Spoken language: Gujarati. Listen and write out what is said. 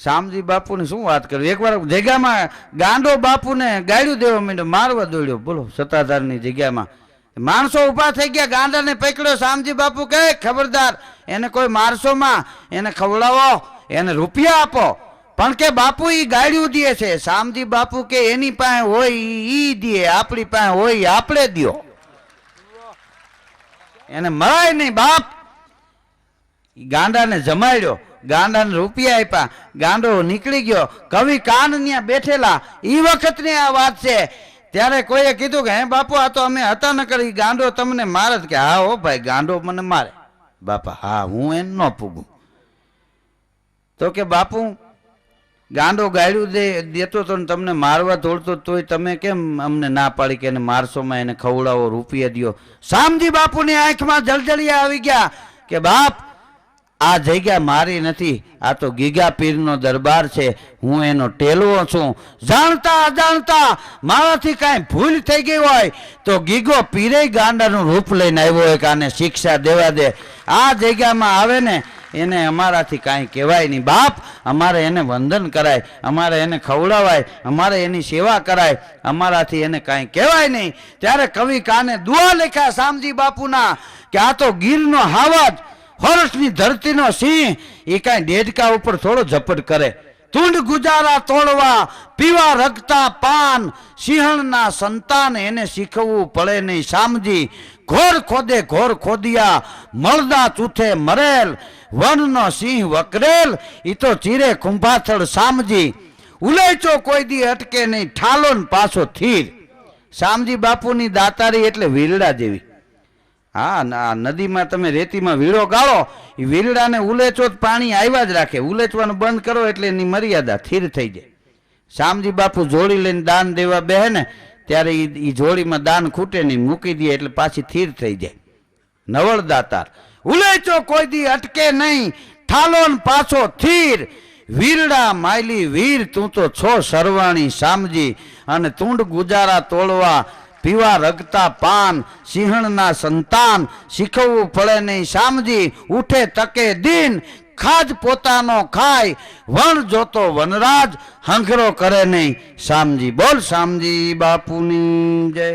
શામજી બાપુને શું વાત કરું, એકવાર જગ્યામાં ગાંડો બાપુને ગાળ્યું દેવા માંડ્યો, મારવા દોડ્યો, બોલો સત્તાધારની જગ્યામાં માણસો ઊભા થઈ ગયા, ગાંડાને પકડ્યો, શામજી બાપુ કહે ખબરદાર એને કોઈ મારશો માં, એને ખવડાવો, એને રૂપિયા આપો, પણ કે બાપુ ઈ ગાળ્યું દે છે, શામજી બાપુ કે એની પાસે હોય ઈ દે, આપણી પાસે હોય આપણે દ્યો, એને મરાય નહીં બાપ. ગાંડાને જમાડ્યો, ગાંડાને રૂપિયા આપ્યા, ગાંડો નીકળી ગયો. કવિ કાન ત્યાં બેઠેલા ઈ વખતની આ વાત છે. ત્યારે કોઈએ કીધું કે હે બાપુ આ તો અમે હતા ન કરી, ગાંડો તમને મારે કે હા હો ભાઈ ગાંડો મને મારે. બાપા હા હું એને ન પૂગું. તો કે બાપુ ગાંડો ગાળ્યું દેતો તો તમને મારવા દોડતો તોય તમે કેમ અમને ના પાડી કે એને મારસોમાં એને ખવડાવો, રૂપિયા દ્યો. શામજી બાપુની આંખમાં જળજળિયા આવી ગયા કે બાપ આ જગ્યા મારી નથી, આ તો ગીગા પીરનો દરબાર છે, હું એનો ટેલવો છું. જાણતા અજાણતા મારાથી કાંઈ ભૂલ થઈ ગઈ હોય તો ગીગો પીરે ગાંડાનું રૂપ લઈને આવ્યો હોય કે આને શિક્ષા દેવા દે. આ જગ્યામાં આવે ને એને અમારાથી કાંઈ કહેવાય નહીં બાપ, અમારે એને વંદન કરાય, અમારે એને ખવડાવાય, અમારે એની સેવા કરાય, અમારાથી એને કાંઈ કહેવાય નહીં. ત્યારે કવિ કાને દુઆ લખ્યા શામજી બાપુના કે આ તો ગીરનો હાવજ, હોરસની ધરતીનો સિંહ, એ કાંઈ દેડકા ઉપર થોડો ઝપટ કરે. તુંડ ગુજારા તોડવા, પીવા રગતા પાન, સિંહણના સંતાન એને શીખવવું પડે નહીં શામજી. ઘોર ખોદે ઘોર ખોદિયા, મળદા ચૂથે મરેલ, વનનો સિંહ વકરેલ, ઈ તો ચીરે કુંભાથળ શામજી. ઉલેચો કોઈ દી અટકે નહીં, ઠાલો ને પાછો થીર. શામજી બાપુની દાતારી એટલે વીરડા જેવી. હા નદીમાં તમે રેતીમાં વીડો ગાળો, એ વીરડાને ઉલેચો પાણી આવ્યા જ રાખે, ઉલેચવાનું બંધ કરો એટલે એની મર્યાદા થીર થઈ જાય. શામજી બાપુ જોડી લઈને દાન દેવા બેહે ને ત્યારે એ જોડીમાં દાન ખૂટે નહીં, મૂકી દે એટલે પાછી થીર થઈ જાય. નવળ દાતાર. ઉલેચો કોઈ દી અટકે નહીં, ઠાલો ને પાછો થીર. વીરડા માયલી વીર તું તો છો સરવાણી શામજી, અને તુંડ ગુજારા તોડવા, પીવા રગતા પાન, સિંહણના સંતાન શીખવવું પડે નહીં શામજી. ઉઠે તકે દિન, ખાજ પોતાનો ખાય, વણ જોતો વનરાજ, હંખરો કરે નહીં શામજી. બોલ શામજી બાપુની જય.